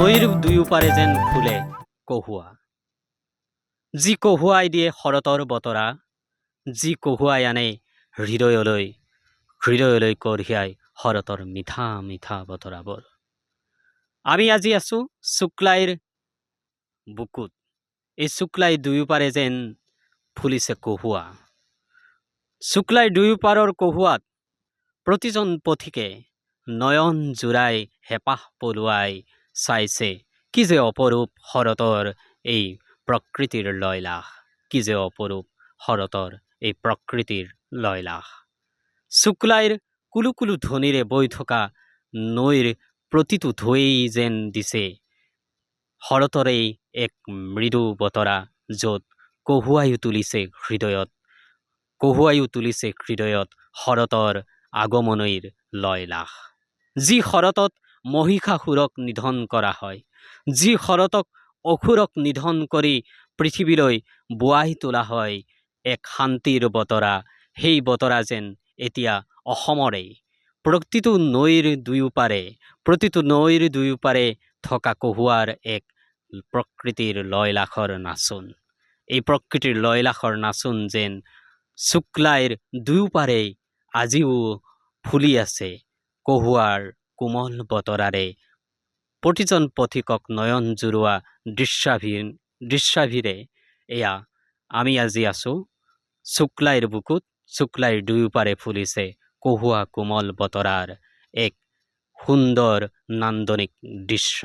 নৈৰ দুয়োপাৰে যেন ফুলে কহুৱা, যি কহুৱাই দিয়ে শৰতৰ বতৰা, যি কহুৱাই আনে হৃদয়লৈ কঢ়িয়াই শৰতৰ মিঠা মিঠা বতৰাবোৰ। আমি আজি আছো শুক্লাইৰ বুকুত। এই শুক্লাই দুয়োপাৰে যেন ফুলিছে কহুৱা। শুক্লাইৰ দুয়োপাৰৰ কহুৱাত প্ৰতিজন পথিকে নয়ন জোৰাই হেঁপাহ পলুৱাই চাইছে, কি যে অপৰূপ শৰতৰ এই প্ৰকৃতিৰ লয়লাস, কি যে অপৰূপ শৰতৰ এই প্ৰকৃতিৰ লয়লাস। শুক্লাইৰ কুলু কুলু ধ্বনিৰে বৈ থকা নৈৰ প্ৰতিটো ঢৌৱেই যেন দিছে শৰতৰেই এক মৃদু বতৰা, য'ত কহুৱাইও তুলিছে হৃদয়ত শৰতৰ আগমনৰ লয়লাস। যি শৰতত মহিষাসুৰক নিধন কৰা হয়, যি শৰতক অসুৰক নিধন কৰি পৃথিৱীলৈ বোৱাই তোলা হয় এক শান্তিৰ বতৰা, সেই বতৰা যেন এতিয়া অসমৰেই প্ৰতিটো নৈৰ দুয়োপাৰে থকা কহুৱাৰ এক প্ৰকৃতিৰ লয়লাসৰ নাচোন। এই প্ৰকৃতিৰ লয়লাসৰ নাচোন যেন শুক্লাইৰ দুয়োপাৰে আজিও ফুলি আছে কহুৱাৰ কোমল বতৰাৰে, প্ৰতিজন পথিকক নয়ন জোৰোৱা দৃশ্যাভিৰে। এয়া আমি আজি আছো শুক্লাইৰ বুকুত, শুক্লাইৰ দুয়োপাৰে ফুলিছে কহুৱা কোমল বতৰাৰ এক সুন্দৰ নান্দনিক দৃশ্য।